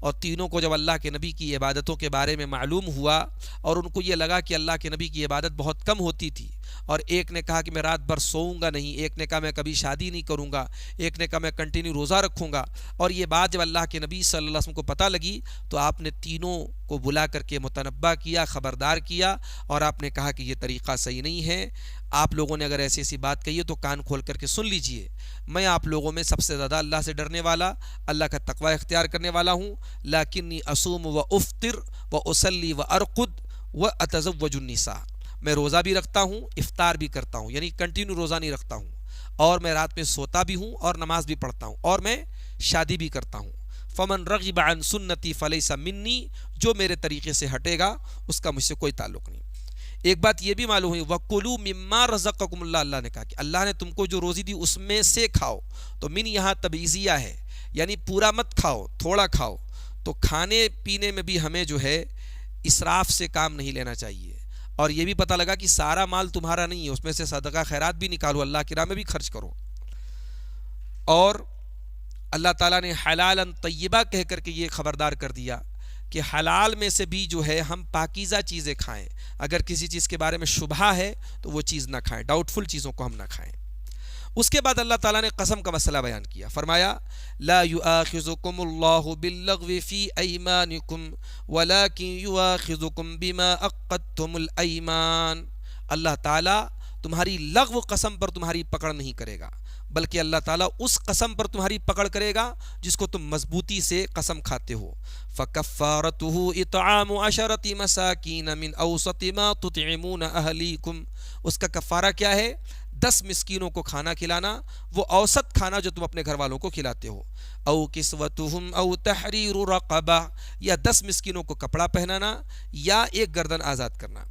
اور تینوں کو جب اللہ کے نبی کی عبادتوں کے بارے میں معلوم ہوا اور ان کو یہ لگا کہ اللہ کے نبی کی عبادت بہت کم ہوتی تھی، اور ایک نے کہا کہ میں رات بھر سوؤں گا نہیں، ایک نے کہا میں کبھی شادی نہیں کروں گا، ایک نے کہا میں کنٹینیو روزہ رکھوں گا، اور یہ بات جب اللہ کے نبی صلی اللہ علیہ وسلم کو پتہ لگی تو آپ نے تینوں کو بلا کر کے متنبہ کیا، خبردار کیا، اور آپ نے کہا کہ یہ طریقہ صحیح نہیں ہے، آپ لوگوں نے اگر ایسی ایسی بات کہی ہے تو کان کھول کر کے سن لیجئے، میں آپ لوگوں میں سب سے زیادہ اللہ سے ڈرنے والا، اللہ کا تقوی اختیار کرنے والا ہوں، لیکنی اصوم و افطر و اسلی و ارقد و اتزوج النساء، میں روزہ بھی رکھتا ہوں، افطار بھی کرتا ہوں، یعنی کنٹینیو روزہ نہیں رکھتا ہوں، اور میں رات میں سوتا بھی ہوں اور نماز بھی پڑھتا ہوں، اور میں شادی بھی کرتا ہوں۔ فمن رغب عن سنتی فلیس منی، جو میرے طریقے سے ہٹے گا اس کا مجھ سے کوئی تعلق نہیں۔ ایک بات یہ بھی معلوم ہوئی، وَكُلُوا مِمَّا رَزَقَكُمُ اللَّهُ، اللہ نے کہا کہ اللہ نے تم کو جو روزی دی اس میں سے کھاؤ، تو من یہاں تبعیضیہ ہے، یعنی پورا مت کھاؤ، تھوڑا کھاؤ، تو کھانے پینے میں بھی ہمیں جو ہے اسراف سے کام نہیں لینا چاہیے، اور یہ بھی پتہ لگا کہ سارا مال تمہارا نہیں ہے، اس میں سے صدقہ خیرات بھی نکالو، اللہ کی راہ میں بھی خرچ کرو، اور اللہ تعالیٰ نے حلالا طیبہ کہہ کر کے یہ خبردار کر دیا کہ حلال میں سے بھی جو ہے ہم پاکیزہ چیزیں کھائیں، اگر کسی چیز کے بارے میں شبہ ہے تو وہ چیز نہ کھائیں، ڈاؤٹ فل چیزوں کو ہم نہ کھائیں۔ اس کے بعد اللہ تعالیٰ نے قسم کا مسئلہ بیان کیا، فرمایا لا یؤاخذکم اللہ باللغو فی ایمانکم ولکن یؤاخذکم بما عقدتم الایمان، اللہ تعالیٰ تمہاری لغو قسم پر تمہاری پکڑ نہیں کرے گا، بلکہ اللہ تعالیٰ اس قسم پر تمہاری پکڑ کرے گا جس کو تم مضبوطی سے قسم کھاتے ہو۔ فَكَفَّارَتُهُ اِطْعَامُ عَشَرَةِ مَسَاكِينَ مِنْ أَوْسَطِ مَا تُطْعِمُونَ أَهْلِيكُمْ، اس کا کفارہ کیا ہے؟ 10 مسکینوں کو کھانا کھلانا، وہ اوسط کھانا جو تم اپنے گھر والوں کو کھلاتے ہو، او کسوتہم او تحریر رقبہ، یا 10 مسکینوں کو کپڑا پہنانا یا ایک گردن آزاد کرنا۔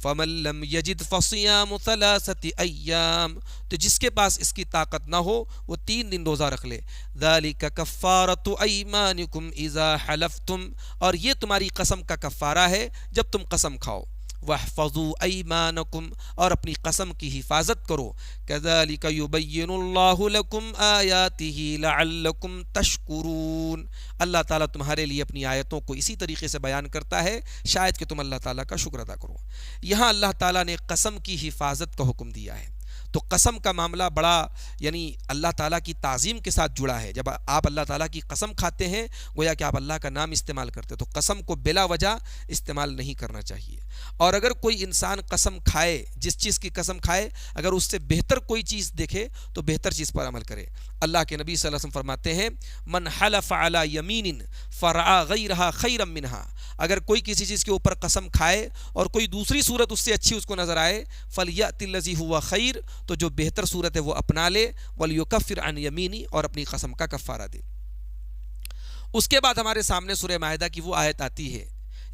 فمن لم یجد فصیام 3 ایام، تو جس کے پاس اس کی طاقت نہ ہو وہ 3 دن روزہ رکھ لے۔ ذالک کفارۃ ایمانکم اذا حلفتم، اور یہ تمہاری قسم کا کفارہ ہے جب تم قسم کھاؤ۔ واحفظوا ایمانکم، اور اپنی قسم کی حفاظت کرو۔ کذالک یبین اللہ لکم آیاتہ لعلکم تشکرون، اللہ تعالیٰ تمہارے لیے اپنی آیتوں کو اسی طریقے سے بیان کرتا ہے شاید کہ تم اللہ تعالیٰ کا شکر ادا کرو۔ یہاں اللہ تعالیٰ نے قسم کی حفاظت کا حکم دیا ہے، تو قسم کا معاملہ بڑا یعنی اللہ تعالیٰ کی تعظیم کے ساتھ جڑا ہے۔ جب آپ اللہ تعالیٰ کی قسم کھاتے ہیں گویا کہ آپ اللہ کا نام استعمال کرتے ہیں، تو قسم کو بلا وجہ استعمال نہیں کرنا چاہیے، اور اگر کوئی انسان قسم کھائے، جس چیز کی قسم کھائے، اگر اس سے بہتر کوئی چیز دیکھے تو بہتر چیز پر عمل کرے۔ اللہ کے نبی صلی اللہ علیہ وسلم فرماتے ہیں من حلف علی یمین فرعا غیرہا خیرا منہا، اگر کوئی کسی چیز کے اوپر قسم کھائے اور کوئی دوسری صورت اس سے اچھی اس کو نظر آئے، فلیأتی الذی ہوا خیر، تو جو بہتر صورت ہے وہ اپنا لے، ولیکفر عن یمینی، اور اپنی قسم کا کفارہ دے۔ اس کے بعد ہمارے سامنے سورہ مائدہ کی وہ آیت آتی ہے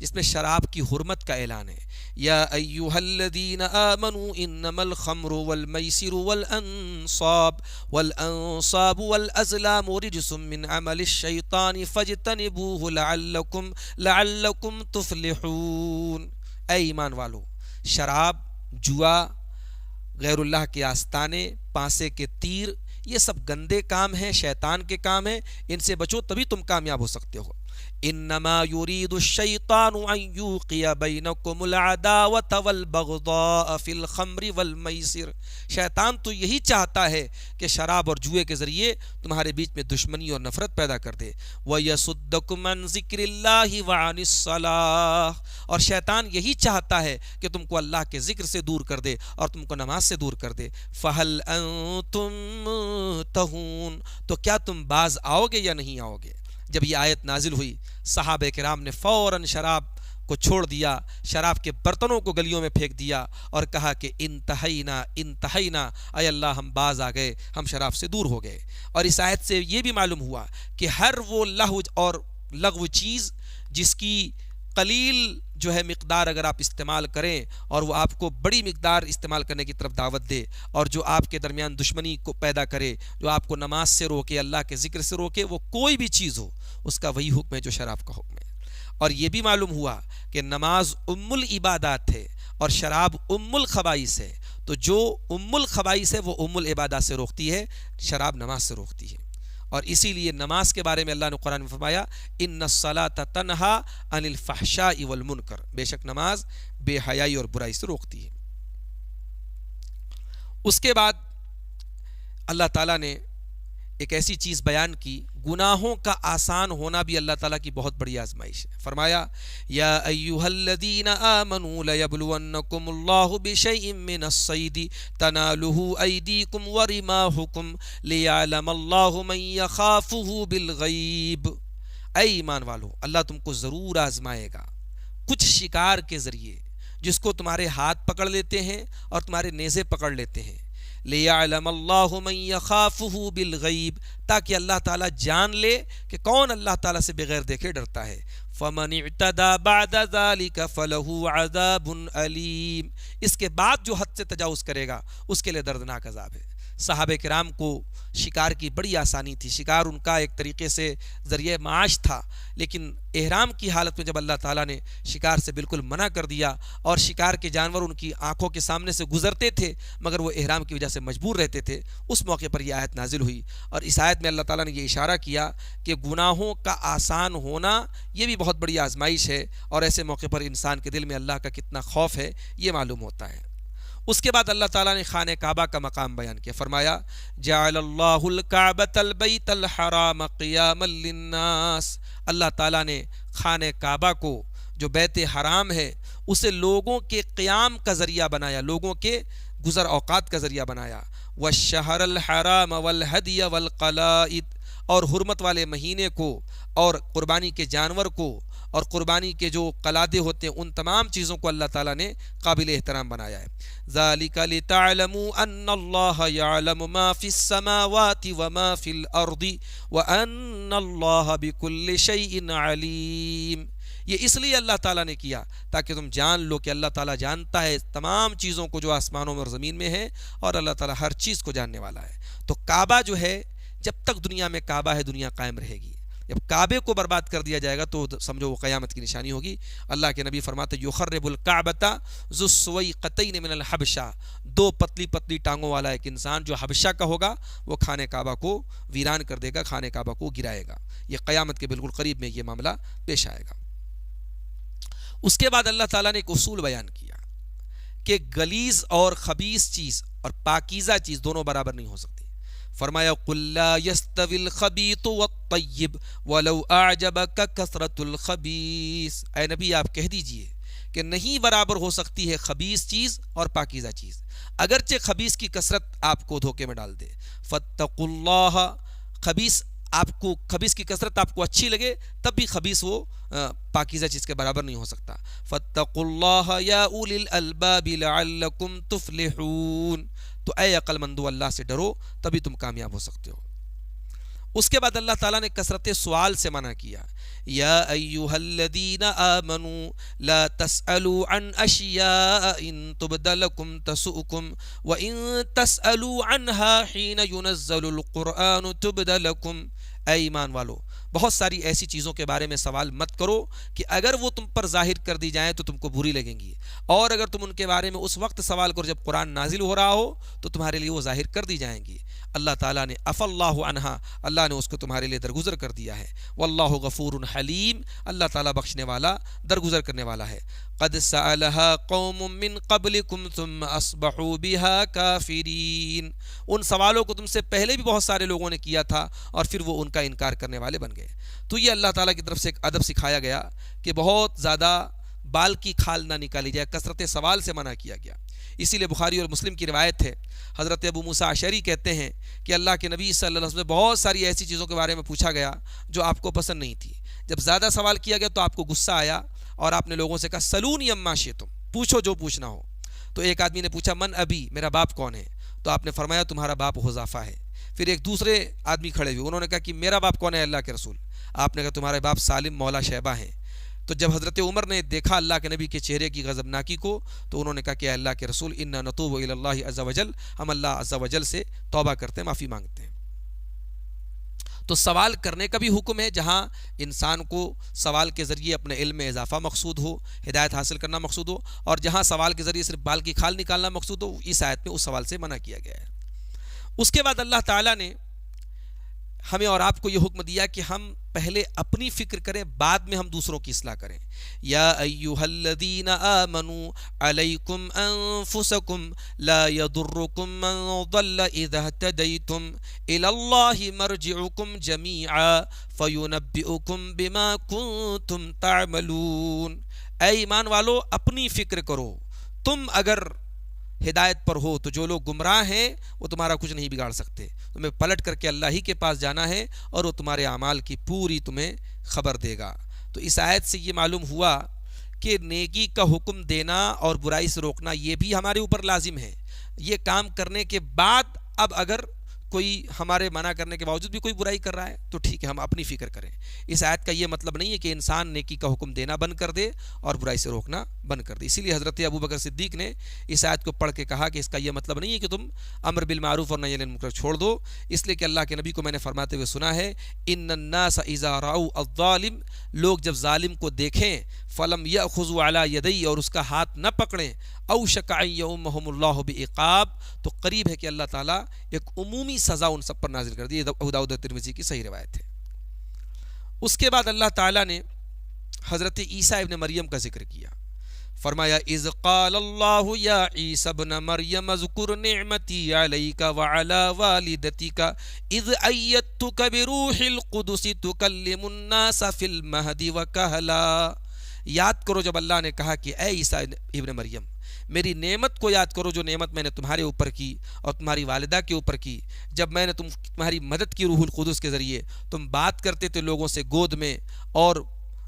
جس میں شراب کی حرمت کا اعلان ہے۔ یا ایھا الذین آمنوا انما الخمر والمیسر والانصاب والازلام رجس من عمل الشیطان فاجتنبوه لعلکم تفلحون، اے ایمان والو، شراب، جوا، غیر اللہ کے آستانے، پانسے کے تیر، یہ سب گندے کام ہیں، شیطان کے کام ہیں، ان سے بچو تبھی تم کامیاب ہو سکتے ہو۔ انما یرید الشیطان ان یوقع بینکم العداوۃ والبغضاء فی الخمر والمیسر، شیطان تو یہی چاہتا ہے کہ شراب اور جوئے کے ذریعے تمہارے بیچ میں دشمنی اور نفرت پیدا کر دے۔ وَيَصُدَّكُمْ عَنْ ذِكْرِ اللَّهِ وَعَنِ الصَّلَاةِ، اور شیطان یہی چاہتا ہے کہ تم کو اللہ کے ذکر سے دور کر دے اور تم کو نماز سے دور کر دے۔ فَهَلْ أَنْتُمْ مُنْتَهُونَ، تو کیا تم باز آؤ گے یا نہیں آؤ گے؟ جب یہ آیت نازل ہوئی صحابہ کرام نے فوراً شراب کو چھوڑ دیا، شراب کے برتنوں کو گلیوں میں پھینک دیا اور کہا کہ انتہینا انتہینا، اے اللہ ہم باز آ گئے، ہم شراب سے دور ہو گئے۔ اور اس آیت سے یہ بھی معلوم ہوا کہ ہر وہ لہو اور لغو چیز جس کی قلیل جو ہے مقدار اگر آپ استعمال کریں اور وہ آپ کو بڑی مقدار استعمال کرنے کی طرف دعوت دے، اور جو آپ کے درمیان دشمنی کو پیدا کرے، جو آپ کو نماز سے روکے، اللہ کے ذکر سے روکے، وہ کوئی بھی چیز ہو، اس کا وہی حکم ہے جو شراب کا حکم ہے۔ اور یہ بھی معلوم ہوا کہ نماز ام العبادات ہے اور شراب ام الخبائث ہے، تو جو ام الخبائث ہے وہ ام العبادات سے روکتی ہے، شراب نماز سے روکتی ہے۔ اور اسی لیے نماز کے بارے میں اللہ نے قرآن میں فرمایا ان الصلاۃ تنہا عن الفحشاء والمنکر، بے شک نماز بے حیائی اور برائی سے روکتی ہے۔ اس کے بعد اللہ تعالیٰ نے ایک ایسی چیز بیان کی، گناہوں کا آسان ہونا بھی اللہ تعالیٰ کی بہت بڑی آزمائش ہے۔ فرمایا یا ایھا الذین آمنوا لیبلونکم اللہ بشیء من الصید تنالہ ایدیکم ورماحکم لیعلم اللہ من یخافہ بالغیب۔ اے ایمان والو، اللہ تم کو ضرور آزمائے گا کچھ شکار کے ذریعے جس کو تمہارے ہاتھ پکڑ لیتے ہیں اور تمہارے نیزے پکڑ لیتے ہیں۔ لیعلم اللہ من یخافہ بالغیب، تاکہ اللہ تعالیٰ جان لے کہ کون اللہ تعالیٰ سے بغیر دیکھے ڈرتا ہے۔ فمن اعتدی بعد ذلک فلہ عذاب علیم، اس کے بعد جو حد سے تجاوز کرے گا اس کے لیے دردناک عذاب ہے۔ صحابہ کرام کو شکار کی بڑی آسانی تھی، شکار ان کا ایک طریقے سے ذریعہ معاش تھا، لیکن احرام کی حالت میں جب اللہ تعالیٰ نے شکار سے بالکل منع کر دیا اور شکار کے جانور ان کی آنکھوں کے سامنے سے گزرتے تھے مگر وہ احرام کی وجہ سے مجبور رہتے تھے، اس موقع پر یہ آیت نازل ہوئی۔ اور اس آیت میں اللہ تعالیٰ نے یہ اشارہ کیا کہ گناہوں کا آسان ہونا یہ بھی بہت بڑی آزمائش ہے، اور ایسے موقع پر انسان کے دل میں اللہ کا کتنا خوف ہے یہ معلوم ہوتا ہے۔ اس کے بعد اللہ تعالیٰ نے خانہ کعبہ کا مقام بیان کیا، فرمایا جعل اللہ الکعبۃ البیت الحرام قیاما للناس، اللہ تعالیٰ نے خانہ کعبہ کو جو بیت حرام ہے اسے لوگوں کے قیام کا ذریعہ بنایا، لوگوں کے گزر اوقات کا ذریعہ بنایا۔ والشہر الحرام والہدی والقلائد، اور حرمت والے مہینے کو اور قربانی کے جانور کو اور قربانی کے جو قلادے ہوتے ہیں ان تمام چیزوں کو اللہ تعالیٰ نے قابل احترام بنایا ہے۔ ذالک لتعلموا ان اللہ یعلم ما فی السماوات وما فی الارض وان اللہ بکل شیء علیم، یہ اس لیے اللہ تعالیٰ نے کیا تاکہ تم جان لو کہ اللہ تعالیٰ جانتا ہے تمام چیزوں کو جو آسمانوں میں اور زمین میں ہے، اور اللہ تعالیٰ ہر چیز کو جاننے والا ہے۔ تو کعبہ جو ہے، جب تک دنیا میں کعبہ ہے دنیا قائم رہے گی، جب کعبے کو برباد کر دیا جائے گا تو سمجھو وہ قیامت کی نشانی ہوگی۔ اللہ کے نبی فرماتے یخرب الکعبۃ ذو السویقتین من الحبشہ، دو پتلی پتلی ٹانگوں والا ایک انسان جو حبشہ کا ہوگا وہ خانہ کعبہ کو ویران کر دے گا، خانہ کعبہ کو گرائے گا۔ یہ قیامت کے بالکل قریب میں یہ معاملہ پیش آئے گا۔ اس کے بعد اللہ تعالیٰ نے ایک اصول بیان کیا کہ غلیظ اور خبیث چیز اور پاکیزہ چیز دونوں برابر نہیں ہو سکتی۔ فرمایا قل لا يستوي الخبيث والطيب ولو اعجبك كثرة الخبيث، اے نبی آپ کہہ دیجئے کہ نہیں برابر ہو سکتی ہے خبیث چیز اور پاکیزہ چیز، اگرچہ خبیث کی کثرت آپ کو دھوکے میں ڈال دے۔ فاتقوا اللہ، خبیث کی کثرت آپ کو اچھی لگے تب بھی خبیث وہ پاکیزہ چیز کے برابر نہیں ہو سکتا۔ فاتقوا اللہ یا اولی الالباب لعلکم تفلحون، تو اے عقل مندو اللہ سے ڈرو تبھی تم کامیاب ہو سکتے ہو۔ اس کے بعد اللہ تعالیٰ نے کثرت سوال سے منع کیا، یا ایھا الذین آمنوا لا تسألوا عن اشیاء ان تبد لکم تسؤکم وان تسألوا عنها حین ینزل القرآن تبد لکم، اے ایمان والو بہت ساری ایسی چیزوں کے بارے میں سوال مت کرو کہ اگر وہ تم پر ظاہر کر دی جائیں تو تم کو بری لگیں گی، اور اگر تم ان کے بارے میں اس وقت سوال کرو جب قرآن نازل ہو رہا ہو تو تمہارے لیے وہ ظاہر کر دی جائیں گی۔ اللہ تعالیٰ نے عفا اللہ عنہا، اللہ نے اس کو تمہارے لیے درگزر کر دیا ہے۔ واللہ غفور حلیم، اللہ تعالیٰ بخشنے والا درگزر کرنے والا ہے۔ قد سألها قوم من قبلكم ثم اصبحوا بها كافرین، ان سوالوں کو تم سے پہلے بھی بہت سارے لوگوں نے کیا تھا اور پھر وہ ان کا انکار کرنے والے بن گئے۔ تو یہ اللہ تعالیٰ کی طرف سے ایک ادب سکھایا گیا کہ بہت زیادہ بال کی کھال نہ نکالی جائے، کثرت سوال سے منع کیا گیا۔ اسی لیے بخاری اور مسلم کی روایت ہے، حضرت ابو موسیٰ اشعری کہتے ہیں کہ اللہ کے نبی صلی اللہ علیہ وسلم سے بہت ساری ایسی چیزوں کے بارے میں پوچھا گیا جو آپ کو پسند نہیں تھی، جب زیادہ سوال کیا گیا تو آپ کو غصہ آیا اور آپ نے لوگوں سے کہا سلونی اما شئتم، پوچھو جو پوچھنا ہو۔ تو ایک آدمی نے پوچھا من ابی، میرا باپ کون ہے؟ تو آپ نے فرمایا تمہارا باپ حذیفہ ہے۔ پھر ایک دوسرے آدمی کھڑے ہوئے، انہوں نے کہا کہ میرا باپ کون ہے اللہ کے رسول؟ آپ نے کہا تمہارے باپ سالم مولا شیبہ ہیں۔ تو جب حضرت عمر نے دیکھا اللہ کے نبی کے چہرے کی غضبناکی کو تو انہوں نے کہا کہ اللہ کے رسول انا نتوب الی اللہ عز وجل، ہم اللہ عز وجل سے توبہ کرتے ہیں، معافی مانگتے ہیں۔ تو سوال کرنے کا بھی حکم ہے، جہاں انسان کو سوال کے ذریعے اپنے علم میں اضافہ مقصود ہو، ہدایت حاصل کرنا مقصود ہو، اور جہاں سوال کے ذریعے صرف بال کی کھال نکالنا مقصود ہو، اس آیت میں اس سوال سے منع کیا گیا ہے۔ اس کے بعد اللہ تعالیٰ نے ہمیں اور آپ کو یہ حکم دیا کہ ہم پہلے اپنی فکر کریں، بعد میں ہم دوسروں کی اصلاح کریں۔ یا ایھا الذین آمنوا علیکم انفسکم لا یضرکم من ضل اذا اہتدیتم الی اللہ مرجعکم جمیعا فینبئکم بما کنتم تعملون۔ اے ایمان والو، اپنی فکر کرو، تم اگر ہدایت پر ہو تو جو لوگ گمراہ ہیں وہ تمہارا کچھ نہیں بگاڑ سکتے، تمہیں پلٹ کر کے اللہ ہی کے پاس جانا ہے اور وہ تمہارے اعمال کی پوری تمہیں خبر دے گا۔ تو اس آیت سے یہ معلوم ہوا کہ نیکی کا حکم دینا اور برائی سے روکنا یہ بھی ہمارے اوپر لازم ہے۔ یہ کام کرنے کے بعد اب اگر کوئی ہمارے منع کرنے کے باوجود بھی کوئی برائی کر رہا ہے تو ٹھیک ہے، ہم اپنی فکر کریں۔ اس آیت کا یہ مطلب نہیں ہے کہ انسان نیکی کا حکم دینا بند کر دے اور برائی سے روکنا بند کر دے۔ اسی لیے حضرت ابوبکر صدیق نے اس آیت کو پڑھ کے کہا کہ اس کا یہ مطلب نہیں ہے کہ تم امر بالمعروف اور نہی عن المنکر چھوڑ دو، اس لیے کہ اللہ کے نبی کو میں نے فرماتے ہوئے سنا ہے، ان الناس اذا رأوا الظالم، لوگ جب ظالم کو دیکھیں، فلم یأخذوا علی یدی، اور اس کا ہاتھ نہ پکڑیں، اوشک ان یؤمہم اللہ بعقاب، تو قریب ہے کہ اللہ تعالیٰ ایک عمومی سزا ان سب پر نازل کر دی۔ ابو داؤد ترمذی کی صحیح روایت ہے۔ اس کے بعد اللہ تعالیٰ نے حضرت عیسیٰ ابن مریم کا ذکر کیا، فرمایا اذ قال اللہ یا عیسی ابن مریم اذکر نعمتی علیک وعلی والدتک اذ ایدتک بروح القدس تکلم الناس فی المہد وکہلا۔ یاد کرو جب اللہ نے کہا کہ اے عیسیٰ ابن مریم، میری نعمت کو یاد کرو جو نعمت میں نے تمہارے اوپر کی اور تمہاری والدہ کے اوپر کی، جب میں نے تمہاری مدد کی روح القدس کے ذریعے، تم بات کرتے تھے لوگوں سے گود میں اور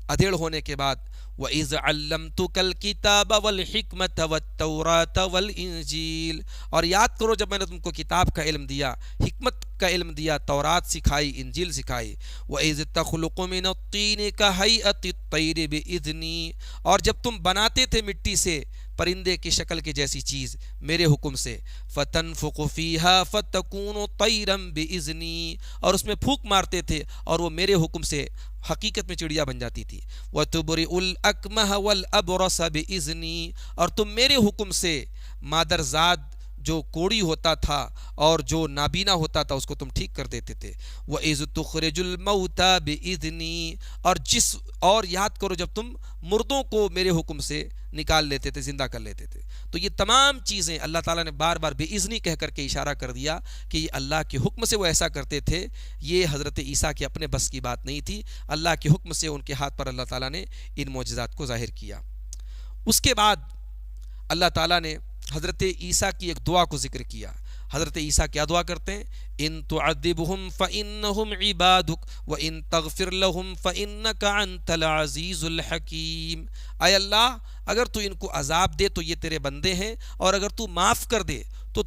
ادھیڑ ہونے کے بعد، وَإِذْ عَلَّمْتُكَ الْكِتَابَ وَالْحِكْمَةَ وَالتَّوْرَاةَ وَالْإِنْجِيلَ، اور یاد کرو جب میں نے تم کو کتاب کا علم دیا، حکمت کا علم دیا، تورات سکھائی، انجیل سکھائی، وَإِذْ تَخْلُقُ مِنَ الطِّينِ كَهَيْئَةِ الطَّيْرِ بِإِذْنِي، اور جب تم بناتے تھے مٹی سے پرندے کی شکل کے جیسی چیز میرے حکم سے، فَتَنْفُخُ فِيهَا فَتَكُونُ طَيْرًا بِإِذْنِي، اور اس میں پھونک مارتے تھے اور وہ میرے حکم سے حقیقت میں چڑیا بن جاتی تھی، وَتُبْرِئُ الْأَكْمَحَ وَالْأَبْرَصَ بِإِذْنِي، اور تم میرے حکم سے مادرزاد جو کوڑی ہوتا تھا اور جو نابینا ہوتا تھا اس کو تم ٹھیک کر دیتے تھے، وَإِذْ تُخْرِجُ الْمَوْتَى بِإِذْنِي، اور یاد کرو جب تم مردوں کو میرے حکم سے نکال لیتے تھے، زندہ کر لیتے تھے۔ تو یہ تمام چیزیں اللہ تعالیٰ نے بار بار بِإِذْنِی کہہ کر کے اشارہ کر دیا کہ یہ اللہ کے حکم سے وہ ایسا کرتے تھے، یہ حضرت عیسیٰ کے اپنے بس کی بات نہیں تھی، اللہ کے حکم سے ان کے ہاتھ پر اللہ تعالیٰ نے ان معجزات کو ظاہر کیا۔ اس کے بعد اللہ تعالیٰ نے حضرت عیسیٰ کی ایک دعا کو ذکر کیا۔ حضرت عیسیٰ کیا دعا کرتے ہیں؟ ان تعذبهم فانہم عبادک وان تغفر لهم فانک انت العزیز الحکیم۔ اے اللہ، اگر تو ان کو عذاب دے تو یہ تیرے بندے ہیں، اور اگر تو معاف کر دے تو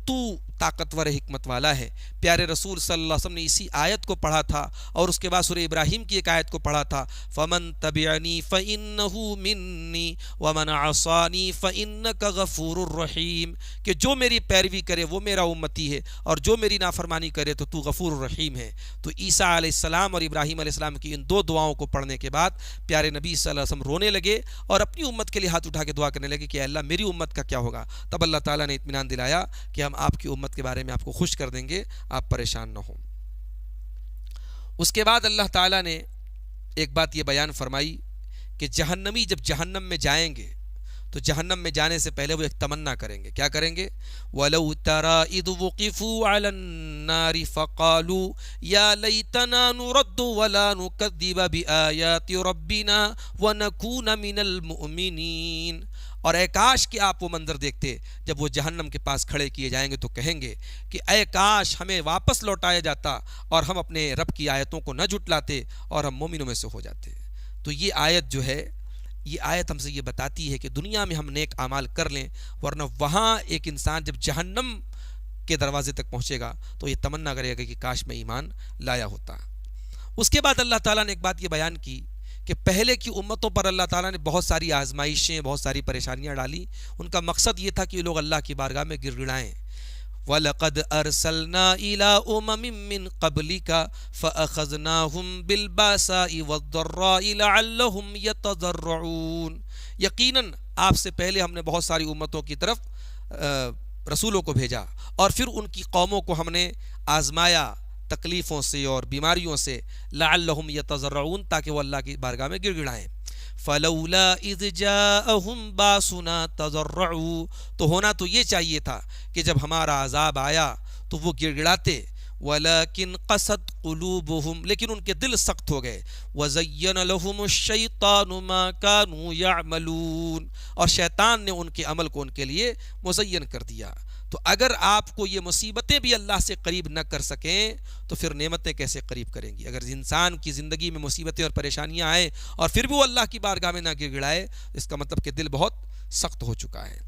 طاقتور حکمت والا ہے۔ پیارے رسول صلی اللہ علیہ وسلم نے اسی آیت کو پڑھا تھا اور اس کے بعد سورہ ابراہیم کی ایک آیت کو پڑھا تھا، فمن تبعنی فانہ منی ومن عصانی فانک غفور الرحیم، کہ جو میری پیروی کرے وہ میرا امتی ہے اور جو میری نافرمانی کرے تو غفور الرحیم ہے۔ تو عیسیٰ علیہ السلام اور ابراہیم علیہ السلام کی ان دو دعاؤں کو پڑھنے کے بعد پیارے نبی صلی اللہ علیہ وسلم رونے لگے اور اپنی امت کے لیے ہاتھ اٹھا کے دعا کرنے لگے کہ اے اللہ میری امت کا کیا ہوگا۔ تب اللہ تعالیٰ نے اطمینان دلایا کہ ہم آپ کی امت کے بارے میں آپ کو خوش کر دیں گے، آپ پریشان نہ ہوں۔ اس کے بعد اللہ تعالیٰ نے ایک بات یہ بیان فرمائی کہ جہنمی جب جہنم میں جائیں گے تو جہنم میں جانے سے پہلے وہ ایک تمنا کریں گے۔ کیا کریں گے؟ وَلَوْ تَرَىٰ إِذْ وُقِفُوا عَلَى النَّارِ فَقَالُوا يَا لَيْتَنَا نُرَدُّ وَلَا نُكَذِّبَ بِآيَاتِ رَبِّنَا وَنَكُونَ مِنَ الْمُؤْمِنِينَ، اور اے کاش کہ آپ وہ منظر دیکھتے جب وہ جہنم کے پاس کھڑے کیے جائیں گے تو کہیں گے کہ اے کاش ہمیں واپس لوٹایا جاتا اور ہم اپنے رب کی آیتوں کو نہ جھٹلاتے اور ہم مومنوں میں سے ہو جاتے۔ تو یہ آیت جو ہے، یہ آیت ہم سے یہ بتاتی ہے کہ دنیا میں ہم نیک اعمال کر لیں، ورنہ وہاں ایک انسان جب جہنم کے دروازے تک پہنچے گا تو یہ تمنا کرے گا کہ کاش میں ایمان لایا ہوتا۔ اس کے بعد اللہ تعالیٰ نے ایک بات یہ بیان کی کہ پہلے کی امتوں پر اللہ تعالیٰ نے بہت ساری آزمائشیں، بہت ساری پریشانیاں ڈالی، ان کا مقصد یہ تھا کہ یہ لوگ اللہ کی بارگاہ میں گر گڑائیں۔ وَلَقَدْ أَرْسَلْنَا إِلَىٰ أُمَمٍ مِّن قَبْلِكَ فَأَخَذْنَاهُمْ بِالْبَأْسَاءِ وَالضَّرَّاءِ لَعَلَّهُمْ يَتَضَرَّعُونَ، یقیناً آپ سے پہلے ہم نے بہت ساری امتوں کی طرف رسولوں کو بھیجا اور پھر ان کی قوموں کو ہم نے آزمایا تکلیفوں سے اور بیماریوں سے، لعلہم یتضرعون، تاکہ وہ اللہ کی بارگاہ میں گڑ گڑائیں۔ فلولا اذ جاءہم باسنا تضرعوا، تو ہونا تو یہ چاہیے تھا کہ جب ہمارا عذاب آیا تو وہ گڑ گڑاتے، ولیکن قست قلوبہم، لیکن ان کے دل سخت ہو گئے، وزین لہم الشیطان ما کانوا یعملون، اور شیطان نے ان کے عمل کو ان کے لیے مزین کر دیا۔ تو اگر آپ کو یہ مصیبتیں بھی اللہ سے قریب نہ کر سکیں تو پھر نعمتیں کیسے قریب کریں گی؟ اگر انسان کی زندگی میں مصیبتیں اور پریشانیاں آئیں اور پھر بھی وہ اللہ کی بارگاہ میں نہ گڑ گڑائے، اس کا مطلب کہ دل بہت سخت ہو چکا ہے۔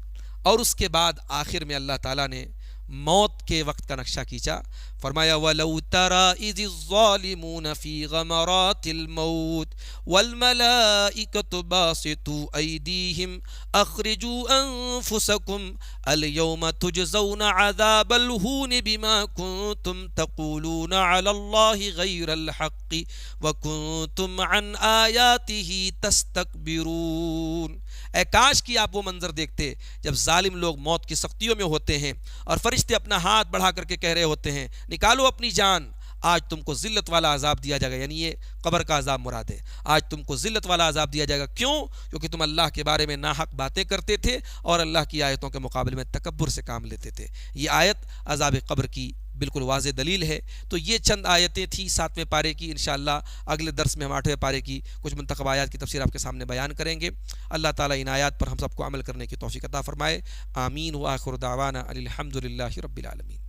اور اس کے بعد آخر میں اللہ تعالیٰ نے موت کے وقت کا نقشہ کھینچا، فرمایا وَلَوْ تَرَى إِذِ الظَّالِمُونَ فِي غَمَرَاتِ الْمَوْتِ وَالْمَلَائِكَةُ بَاسِطُو أَيْدِيهِمْ أَخْرِجُوا أَنفُسَكُمْ الْيَوْمَ تُجْزَوْنَ عَذَابَ الْهُونِ بِمَا كُنْتُمْ تَقُولُونَ عَلَى اللَّهِ غَيْرَ الْحَقِّ وَكُنْتُمْ عَنْ آيَاتِهِ تَسْتَكْبِرُونَ۔ اے کاش کی آپ وہ منظر دیکھتے جب ظالم لوگ موت کی سختیوں میں ہوتے ہیں اور فرشتے اپنا ہاتھ بڑھا کر کے کہہ رہے ہوتے ہیں نکالو اپنی جان، آج تم کو ذلت والا عذاب دیا جائے گا، یعنی یہ قبر کا عذاب مراد ہے، آج تم کو ذلت والا عذاب دیا جائے گا۔ کیوں؟ کیونکہ تم اللہ کے بارے میں ناحق باتیں کرتے تھے اور اللہ کی آیتوں کے مقابلے میں تکبر سے کام لیتے تھے۔ یہ آیت عذاب قبر کی بالکل واضح دلیل ہے۔ تو یہ چند آیتیں تھیں 7ویں پارے کی، انشاءاللہ اگلے درس میں ہم 8ویں پارے کی کچھ منتخب آیات کی تفسیر آپ کے سامنے بیان کریں گے۔ اللہ تعالیٰ ان آیات پر ہم سب کو عمل کرنے کی توفیق عطا فرمائے، آمین۔ وآخر دعوانا الحمد للہ رب العالمین۔